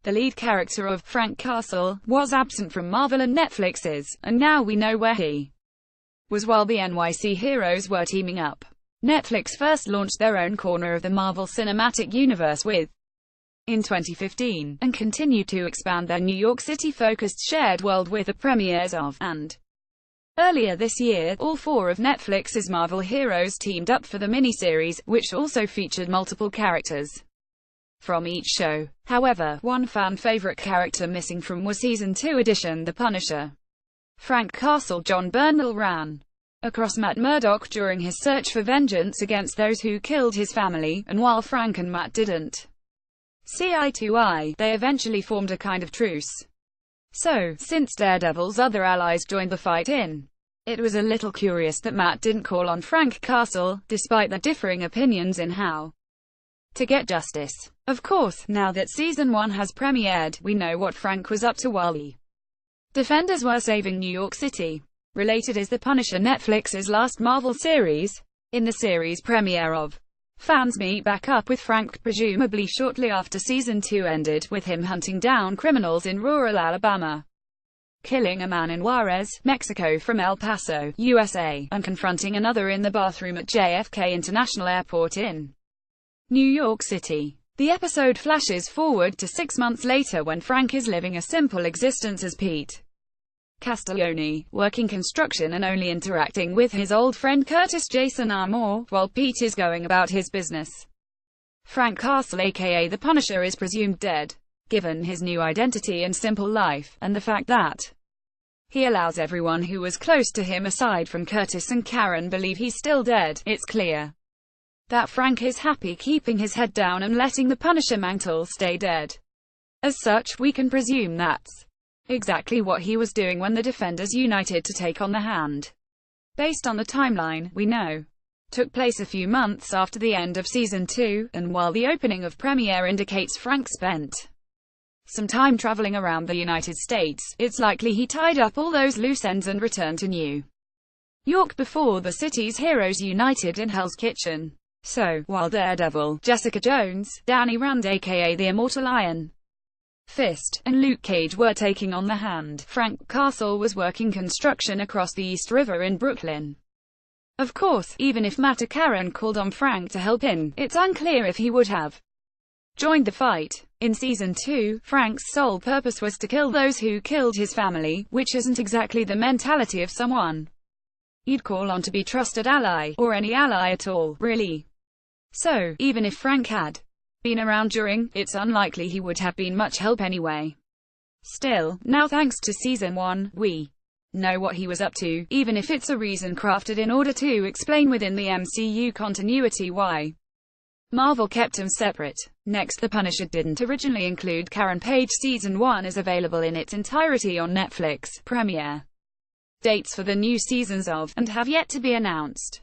the lead character of Frank Castle, was absent from Marvel and Netflix's, and now we know where he was while the NYC heroes were teaming up. Netflix first launched their own corner of the Marvel Cinematic Universe in 2015, and continued to expand their New York City-focused shared world with the premieres of, and earlier this year, all four of Netflix's Marvel heroes teamed up for the miniseries, which also featured multiple characters from each show. However, one fan-favorite character missing from was Season 2 edition The Punisher. Frank Castle John Bernthal ran across Matt Murdock during his search for vengeance against those who killed his family, and while Frank and Matt didn't see eye to eye, they eventually formed a kind of truce. So, since Daredevil's other allies joined the fight it was a little curious that Matt didn't call on Frank Castle, despite their differing opinions in how to get justice. Of course, now that Season 1 has premiered, we know what Frank was up to while the Defenders were saving New York City. Related is The Punisher, Netflix's last Marvel series. In the series premiere of, fans meet back up with Frank, presumably shortly after Season 2 ended, with him hunting down criminals in rural Alabama, killing a man in Juarez, Mexico from El Paso, USA, and confronting another in the bathroom at JFK International Airport in New York City. The episode flashes forward to 6 months later when Frank is living a simple existence as Pete Castiglione, working construction and only interacting with his old friend Curtis Jason Armour, while Pete is going about his business. Frank Castle aka The Punisher is presumed dead. Given his new identity and simple life, and the fact that he allows everyone who was close to him aside from Curtis and Karen believe he's still dead, it's clear that Frank is happy keeping his head down and letting the Punisher mantle stay dead. As such, we can presume that's exactly what he was doing when the Defenders united to take on the Hand. Based on the timeline, we know took place a few months after the end of Season 2, and while the opening of premiere indicates Frank spent some time traveling around the United States, it's likely he tied up all those loose ends and returned to New York before the city's heroes united in Hell's Kitchen. So, while Daredevil, Jessica Jones, Danny Rand aka the Immortal Iron Fist, and Luke Cage were taking on the Hand, Frank Castle was working construction across the East River in Brooklyn. Of course, even if Matt or Karen called on Frank to help it's unclear if he would have joined the fight. In Season 2, Frank's sole purpose was to kill those who killed his family, which isn't exactly the mentality of someone you'd call on to be trusted ally, or any ally at all, really. So, even if Frank had been around during, it's unlikely he would have been much help anyway. Still, now thanks to Season 1, we know what he was up to, even if it's a reason crafted in order to explain within the MCU continuity why Marvel kept him separate. Next, The Punisher didn't originally include Karen Page. Season 1 is available in its entirety on Netflix. Premiere dates for the new seasons of, and have yet to be announced.